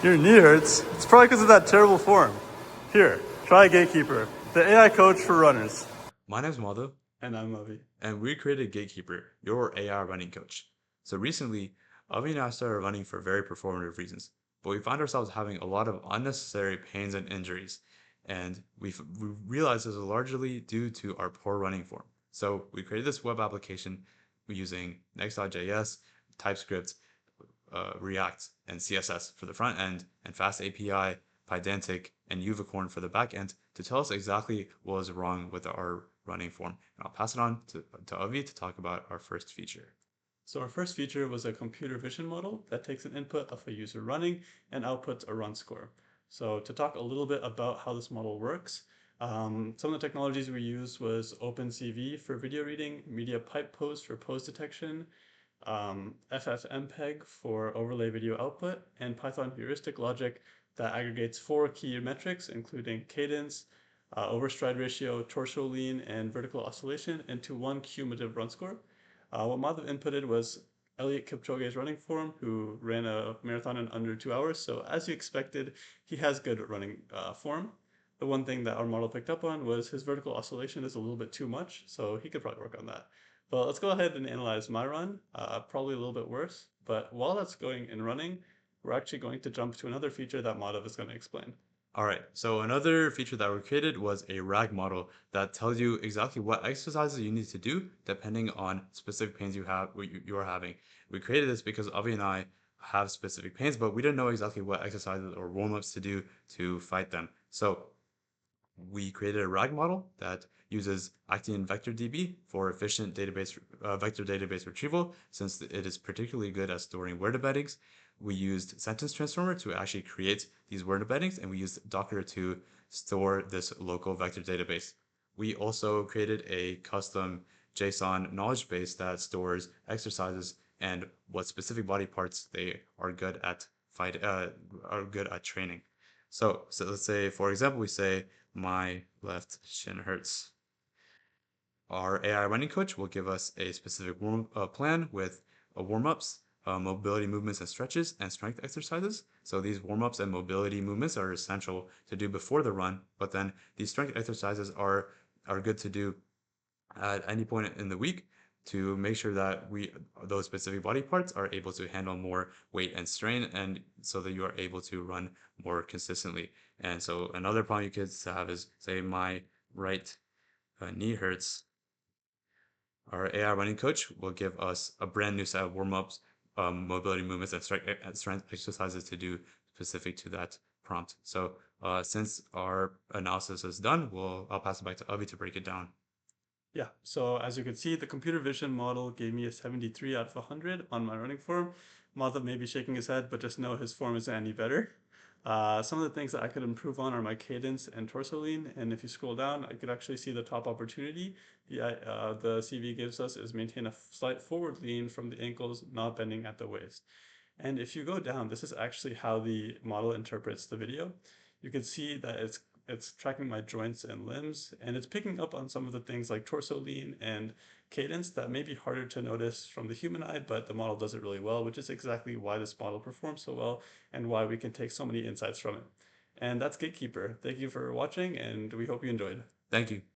Your knee hurts? It's probably because of that terrible form. Here, try GaitKeepr, the AI coach for runners. My name's Madhu, And I'm Avi. and we created GaitKeepr, your AI running coach. So recently, Avi and I started running for very performative reasons, but we found ourselves having a lot of unnecessary pains and injuries, and we realized this is largely due to our poor running form. So we created this web application using Next.js, TypeScript, React, and CSS for the front end, and Fast API, Pydantic, and Unicorn for the back end to tell us exactly what was wrong with our running form. And I'll pass it on to Avi to talk about our first feature. So our first feature was a computer vision model that takes an input of a user running and outputs a run score. So to talk a little bit about how this model works, some of the technologies we used was OpenCV for video reading, Media Pipe Pose for pose detection, FFmpeg for overlay video output, and Python heuristic logic that aggregates 4 key metrics, including cadence, overstride ratio, torso lean, and vertical oscillation into one cumulative run score. What Madhav inputted was Elliot Kipchoge's running form, who ran a marathon in under 2 hours. So as you expected, he has good running form. The one thing that our model picked up on was his vertical oscillation is a little bit too much, so he could probably work on that. But let's go ahead and analyze my run, probably a little bit worse. But while that's going and running, we're actually going to jump to another feature that Madhav is going to explain. All right, so another feature that we created was a RAG model that tells you exactly what exercises you need to do depending on specific pains you are having. We created this because Avi and I have specific pains, but we didn't know exactly what exercises or warm-ups to do to fight them. So we created a RAG model that uses Actian Vector DB for efficient vector database retrieval, since it is particularly good at storing word embeddings. We used Sentence Transformer to actually create these word embeddings, and we used Docker to store this local vector database. We also created a custom JSON knowledge base that stores exercises and what specific body parts they are good at training. So let's say, for example, we say my left shin hurts. Our AI running coach will give us a specific plan with warm-ups, mobility movements and stretches, and strength exercises. So these warm-ups and mobility movements are essential to do before the run, but then these strength exercises are good to do at any point in the week to make sure that those specific body parts are able to handle more weight and strain, and so that you are able to run more consistently. And so another problem you could have is, say, my right knee hurts. Our AI running coach will give us a brand new set of warm-ups, mobility movements, and strength exercises to do specific to that prompt. So since our analysis is done, I'll pass it back to Avi to break it down. Yeah, so as you can see, the computer vision model gave me a 73 out of 100 on my running form. Madhav may be shaking his head, but just know his form isn't any better. Some of the things that I could improve on are my cadence and torso lean, and if you scroll down, I could actually see the top opportunity the CV gives us is maintain a slight forward lean from the ankles, not bending at the waist. And if you go down, this is actually how the model interprets the video. You can see that it's tracking my joints and limbs, and it's picking up on some of the things like torso lean and cadence that may be harder to notice from the human eye, but the model does it really well, which is exactly why this model performs so well and why we can take so many insights from it. And that's GaitKeepr. Thank you for watching, and we hope you enjoyed. Thank you.